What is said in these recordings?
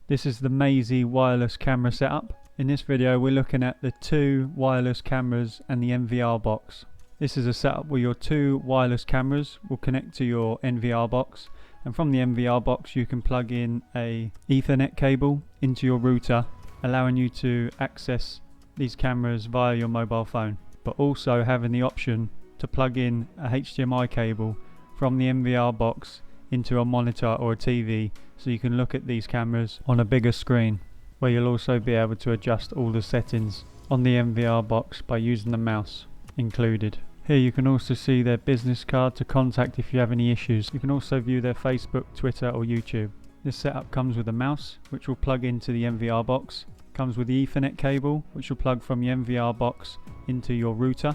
This is the Maisi wireless camera setup. In this video we're looking at the 2 wireless cameras and the NVR box. This is a setup where your 2 wireless cameras will connect to your NVR box, and from the NVR box you can plug in a Ethernet cable into your router, allowing you to access these cameras via your mobile phone, but also having the option to plug in a HDMI cable from the NVR box into a monitor or a TV, so you can look at these cameras on a bigger screen, where you'll also be able to adjust all the settings on the NVR box by using the mouse included. Here you can also see their business card to contact if you have any issues. You can also view their Facebook, Twitter or YouTube. This setup comes with a mouse which will plug into the NVR box, comes with the Ethernet cable which will plug from the NVR box into your router,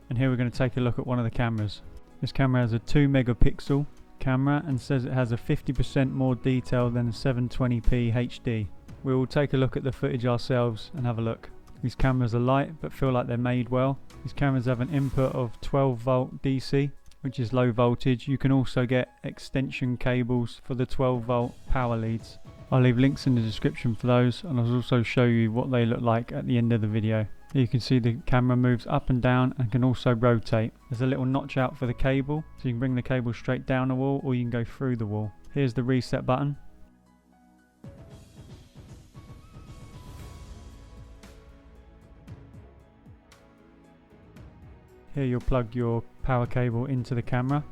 and here we're going to take a look at one of the cameras. This camera has a 2 megapixel camera and says it has a 50% more detail than a 720p HD. We will take a look at the footage ourselves and have a look. These cameras are light but feel like they're made well. These cameras have an input of 12 volt DC, which is low voltage. You can also get extension cables for the 12 volt power leads. I'll leave links in the description for those, and I'll also show you what they look like at the end of the video. Here you can see the camera moves up and down and can also rotate. There's a little notch out for the cable, so you can bring the cable straight down the wall or you can go through the wall. Here's the reset button. Here you'll plug your power cable into the camera.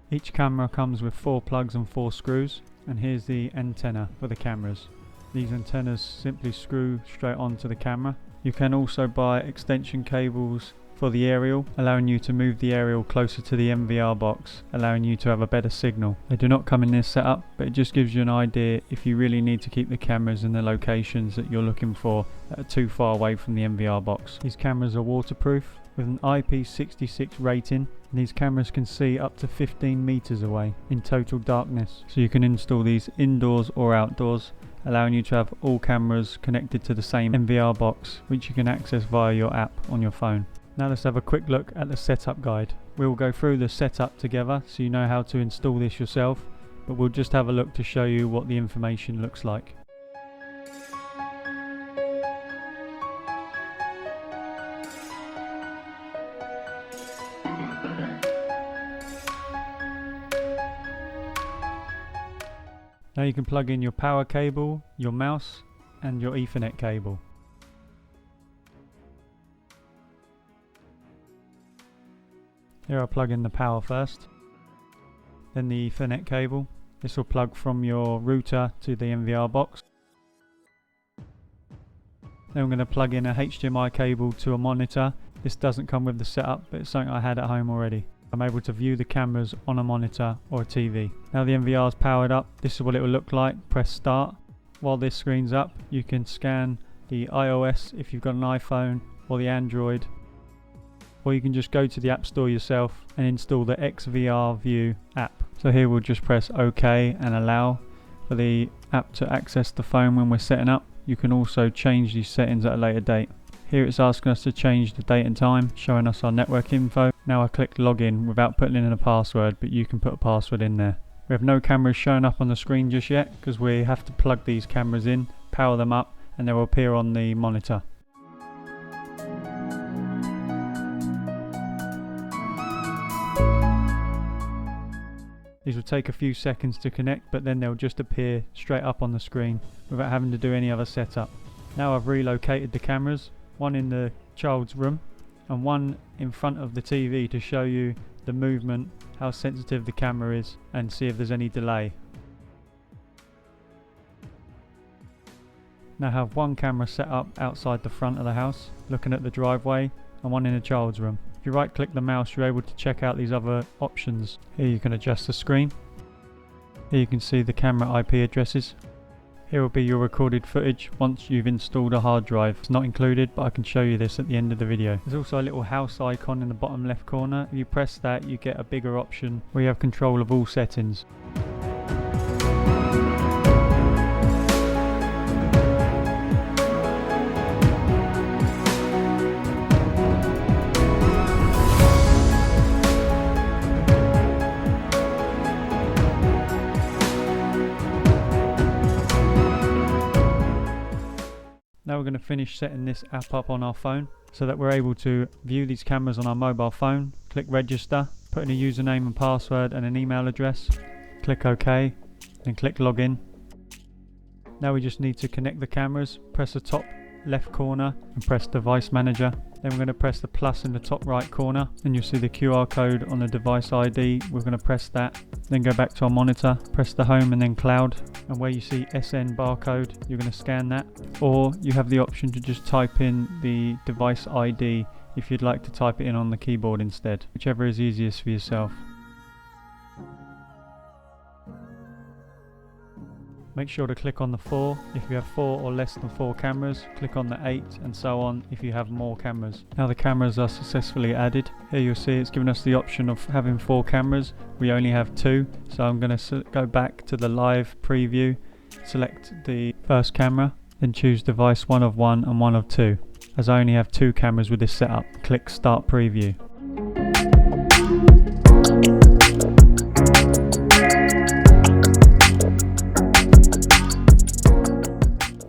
Each camera comes with 4 plugs and 4 screws, and here's the antenna for the cameras. These antennas simply screw straight onto the camera. You can also buy extension cables for the aerial, allowing you to move the aerial closer to the NVR box, allowing you to have a better signal. They do not come in this setup, but it just gives you an idea if you really need to keep the cameras in the locations that you're looking for that are too far away from the NVR box. These cameras are waterproof with an IP66 rating. These cameras can see up to 15 meters away in total darkness, so you can install these indoors or outdoors, allowing you to have all cameras connected to the same NVR box, which you can access via your app on your phone. Now let's have a quick look at the setup guide. We'll go through the setup together so you know how to install this yourself, but we'll just have a look to show you what the information looks like. Now you can plug in your power cable, your mouse and your Ethernet cable. Here I'll plug in the power first, then the Ethernet cable. This will plug from your router to the NVR box. Then I'm going to plug in a HDMI cable to a monitor. This doesn't come with the setup, but it's something I had at home already. I'm able to view the cameras on a monitor or a TV. Now the NVR is powered up, this is what it will look like. Press start. While this screen's up, you can scan the iOS if you've got an iPhone, or the Android, or you can just go to the App Store yourself and install the XVR View app. So here we'll just press OK and allow for the app to access the phone when we're setting up. You can also change these settings at a later date. Here it's asking us to change the date and time, showing us our network info. Now I click login without putting in a password, but you can put a password in there. We have no cameras showing up on the screen just yet because we have to plug these cameras in, power them up, and they will appear on the monitor. These will take a few seconds to connect, but then they'll just appear straight up on the screen without having to do any other setup. Now I've relocated the cameras, one in the child's room and one in front of the TV to show you the movement, how sensitive the camera is, and see if there's any delay. Now I have one camera set up outside the front of the house, looking at the driveway, and one in the child's room. If you right click the mouse, you're able to check out these other options. Here you can adjust the screen. Here you can see the camera IP addresses. Here will be your recorded footage once you've installed a hard drive. It's not included, but I can show you this at the end of the video. There's also a little house icon in the bottom left corner. If you press that, you get a bigger option where you have control of all settings. going to finish setting this app up on our phone so that we're able to view these cameras on our mobile phone. Click register, put in a username and password and an email address. Click OK, then click login. Now we just need to connect the cameras. Press the top left corner and press device manager. Then we're going to press the plus in the top right corner and you'll see the QR code on the device ID. We're going to press that, then go back to our monitor, press the home and then cloud, and where you see SN barcode you're going to scan that, or you have the option to just type in the device ID if you'd like to type it in on the keyboard instead, whichever is easiest for yourself. Make sure to click on the 4 if you have 4 or less than 4 cameras, click on the 8 and so on if you have more cameras. Now the cameras are successfully added. Here you'll see it's given us the option of having 4 cameras. We only have 2, so I'm going to go back to the live preview, select the first camera, then choose device 1 of 1 and 1 of 2. As I only have 2 cameras with this setup, click start preview.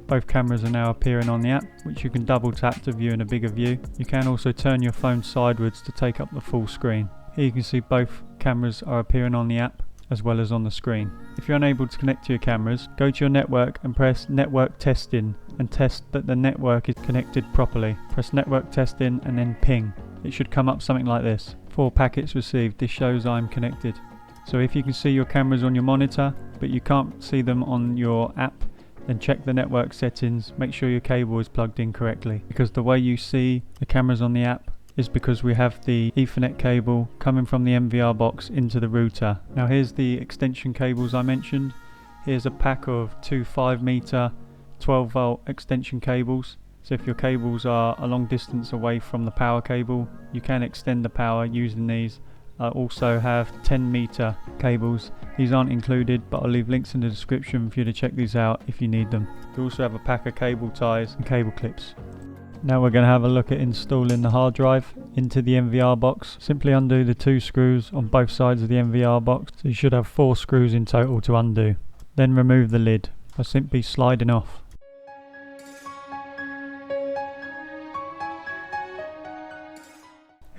Both cameras are now appearing on the app, which you can double tap to view in a bigger view. You can also turn your phone sideways to take up the full screen. Here you can see both cameras are appearing on the app as well as on the screen. If you're unable to connect to your cameras, go to your network and press network testing and test that the network is connected properly. Press network testing and then ping. It should come up something like this. 4 packets received. This shows I'm connected. So if you can see your cameras on your monitor but you can't see them on your app, then check the network settings, make sure your cable is plugged in correctly, because the way you see the cameras on the app is because we have the Ethernet cable coming from the NVR box into the router. Now here's the extension cables I mentioned. Here's a pack of 2 5-meter 12 volt extension cables. So if your cables are a long distance away from the power cable, you can extend the power using these. I also have 10-meter cables. These aren't included, but I'll leave links in the description for you to check these out if you need them. You also have a pack of cable ties and cable clips. Now we're going to have a look at installing the hard drive into the NVR box. Simply undo the 2 screws on both sides of the NVR box. So you should have 4 screws in total to undo. Then remove the lid by simply sliding off.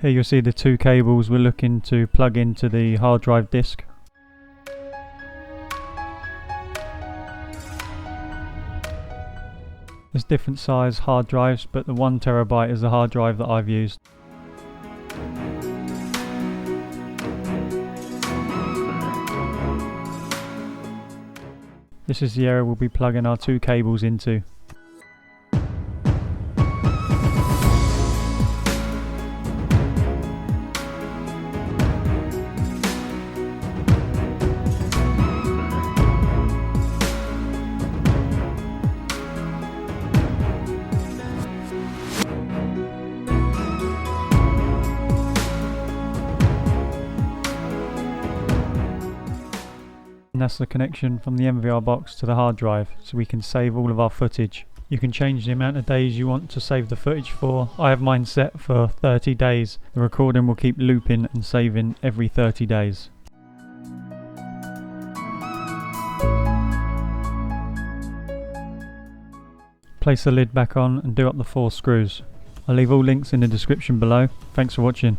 Here you'll see the 2 cables we're looking to plug into the hard drive disk. There's different size hard drives, but the 1 terabyte is the hard drive that I've used. This is the area we'll be plugging our 2 cables into. And that's the connection from the NVR box to the hard drive, so we can save all of our footage. You can change the amount of days you want to save the footage for. I have mine set for 30 days. The recording will keep looping and saving every 30 days. Place the lid back on and do up the 4 screws. I'll leave all links in the description below. Thanks for watching.